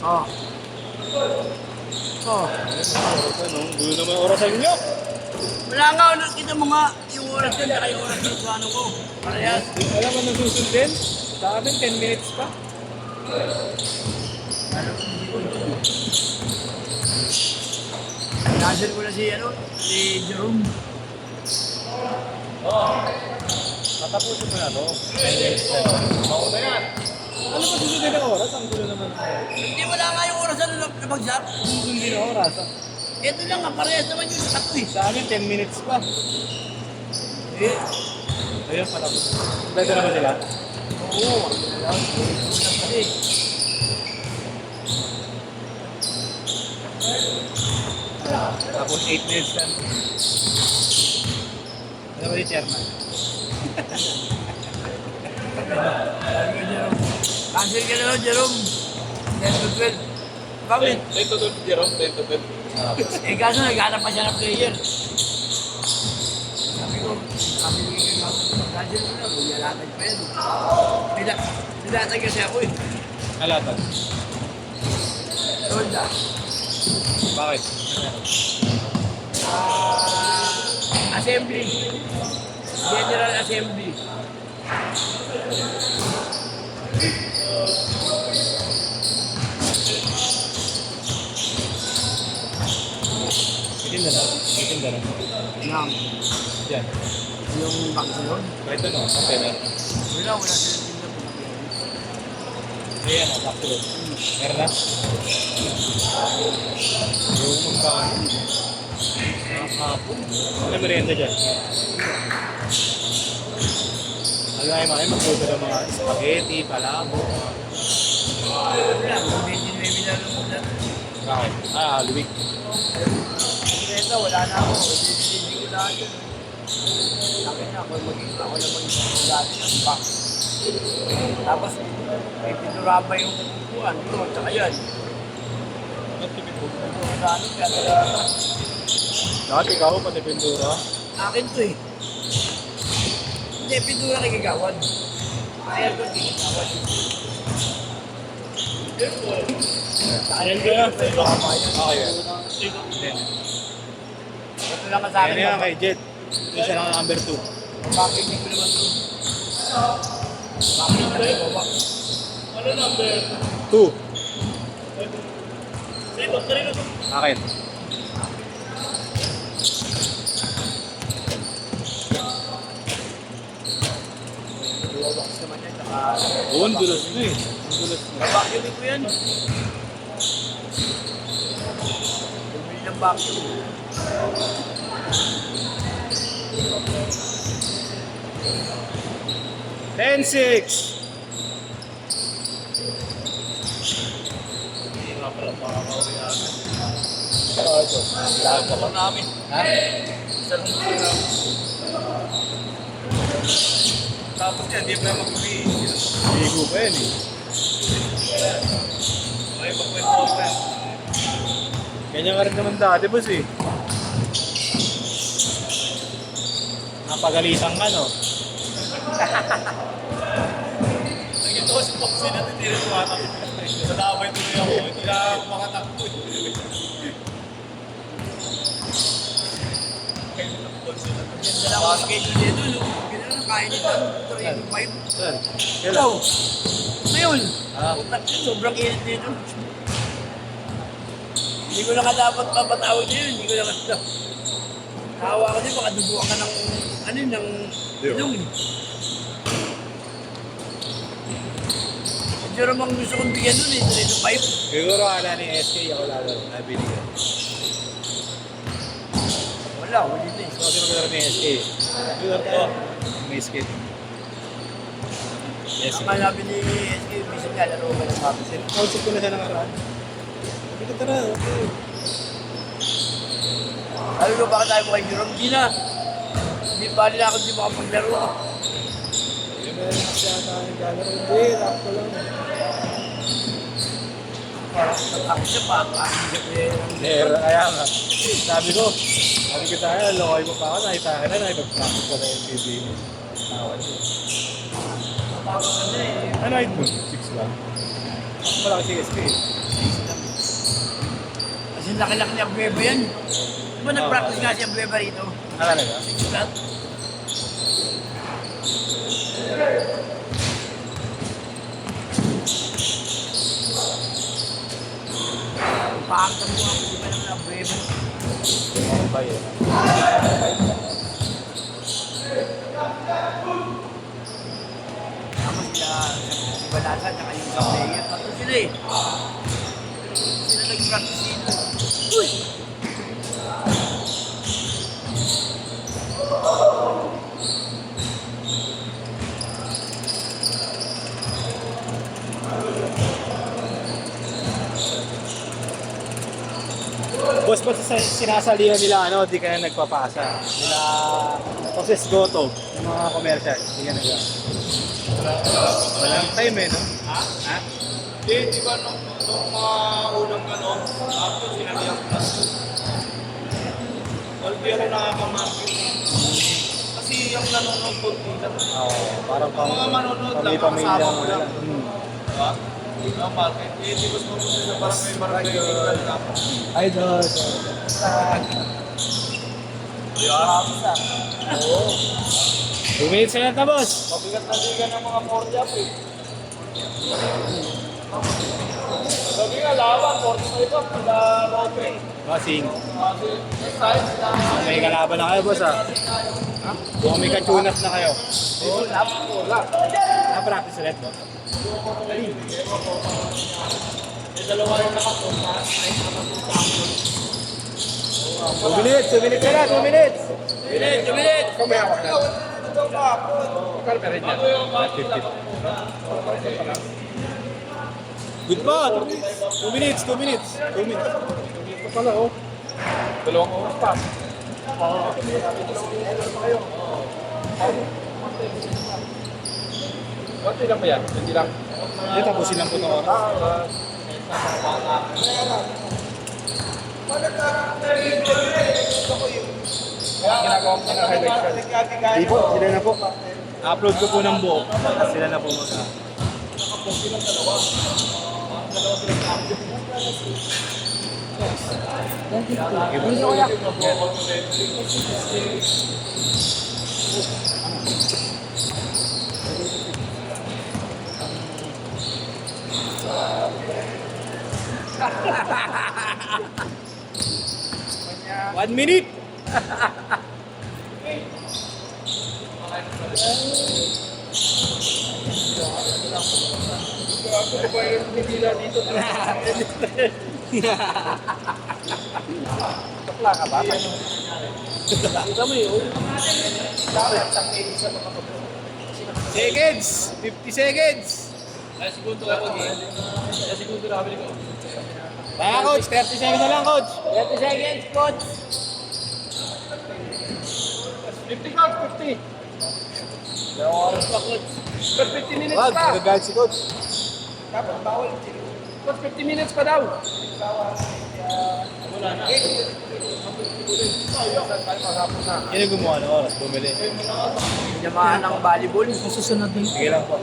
Oh. Oh. Dulo naman yung orasan nyo. Wala nga, kita mo nga yung oras yun, saka yung oras yun sa ano ko. Parehas. Alam mo nang susundin? Sa amin, 10 minutes pa. Nasir ko na si Jerome. Tatapusin mo na to. 10 minutes na. Ako na yan. Ano ba susundin ng oras? Ang dulo naman. Hindi wala nga yung oras na nabagsak. Susundin ng oras. Ito lang nga, parehas naman yung sakat ko eh. Sa amin, 10 minutes pa. Eh, Ayun, patapos. Pwede naman sila. oo. Kasi, Tapos 8 minutes lang. Ano ba yung chairman? sabi ko Jerome, cancel ka na lang Jerome. 10 to 12. Bakit? 10 to 12, Jerome. 10 to 12. Eh kaso naghanap pa siya ng player. Sabi ko, cancel ko na, buyalatag pa yan. Nilatag kasi ako eh. Alatan. Ronda. Bakit? Assembly. General Assembly. Itin na lang. Itin na lang. Nang, Diyan. yung vaccine. Kahit ano, kape na. Wala sila tingnan po. Ayan, bakit? Meron na? Yung magkaan. Nakakapon. Ano merienda dyan? Alay, magluto ng mga spaghetti, palabo. Wala, medyo na lang. Bakit? Luwig. Ito, wala na ako. Hindi ko lahat yun. Sabi na ako, ako na maging dati ng box. Tapos, may pinuraba yung upuan. Ito, tsaka yan. Ba't tipid mo? Ano, kaya Dati ikaw, pati pintura. akin to eh. Hindi, pintura kay Gagawad. Kaya ito, kay Gagawad. Ayan ka na. Okay. Ito lang sa akin. Ayan yan kay Jet. Ito siya lang number 2. Bakit hindi ko naman ito? Bakit hindi ko ba? Ano number? 2. Akin. Buwawax naman yan. Tsaka... Oo, ang dulas mo eh. Ang dulas mo. Vacuum ko yan. Bumili ng vacuum. Ten, 6. Lahat pa lang namin. Ha? Isa lang po namin. Tapos yan, di pa mag-uwi. Ligo pa yan eh. Ay, magkwento ko yan. Ganyan ka rin naman dati, boss eh. Napagalitan ka, no? Naging to si Poxy na titira ko ata. Nadabay tuloy ako. Hindi na ako makatakbo. Ganda lang ako schedule dito. Ganda lang kain nito. 3-5. Sir, Hello. Ngayon. Ah. Utak yun, sobrang init dito. Hindi ko na nga dapat mapatawag dito. Hindi ko na nga. Kawa ko din, baka duguan ka ng ng ilong eh. Medyo namang gusto kong bigyan nun eh. Ito 5. siguro ala ni SK ako lalo nabili. Wala, huli na eh. So, sino ka ni SK? Siguro to. May skate. Yes. Ang malabi ni SK, minsan nga laro ka ng mabisin. Kausap ko na siya nakaraan. Sabi ko tara, okay. Alam mo bakit tayo mo kay Jerome? Hindi na. Hindi pa nila ako di makapaglaro. Yung meron kasi ata yung gagawin. Hindi, takpo lang. Parang ako siya pa. Ako siya pa. Kaya nga. Sabi ko sa'yo, lokoy mo pa ako, nakita ka na, nakipag-practice ka na yung PB mo. Tawa niyo. Ano height mo? 6 lang. Malaki si SK. Kasi laki-laki ni Abueva yan. Diba nag-practice nga si Abueva rito? Ah, talaga? Flat. Pakakta mo ang Abueva ng Abueva. Okay eh. Tapos si Balasa at yung isang player. Tapos sila eh. Sila nag-practice dito. Uy! Boss, ba't sinasalihan nila ano, di kaya nagpapasa? Nila Process Goto, yung mga commercial, di kaya nag walang time eh, no? Ha? Ha? Di ba nung mga unang ano, after sinabi ang class, di ako nakakamarket. Kasi yung nanonood ko dito, Oo, parang ang mga manonood lang, pamilya kasama mo lang. Hmm. Diba? Ang market, di ba sumunod sa barangay tingnan lang. Idol. Di ba? Oo. 2 minutes na na, boss. Mabigat na liga ng mga 40 up eh. Lagi nga laban, 45 up, wala Rope. Bossing. Kasi next time, sila May kalaban na kayo, boss, ha? Kung may kachunas na kayo. Oo, wala. Na-practice ulit, boss. May dalawa yung nakaton na kahit naman yung champion. 2 minutes na na, 2 minutes. Jubilit! Kamaya ako na. Bago yung mga Good pa, 2 minutes. 2 minutes. Ito pala, oh. dalawang oras pa. Konti lang ba yan? Hindi lang. Hindi, tapusin lang po ito oras. Kaya ginagawa ko na highlight. Hindi po, sila na po. Upload ko po ng buo. Sila na po mag One minute! Bakla ka ba? Kita mo yun. Seconds! 50 seconds! Ay, segundo ako din. Ay, segundo na kami ko. Baka, coach. 30 seconds na lang, coach. 30 seconds, coach! 50 ka, 50. Dalawang oras pa, coach. But 50 minutes Wag, pa. nagagalit si coach. Dapat bawal. Coach, 50 minutes pa daw. Wala na. Yan yung gumawa ng oras, bumili. Yamaan ng volleyball. Sige lang po.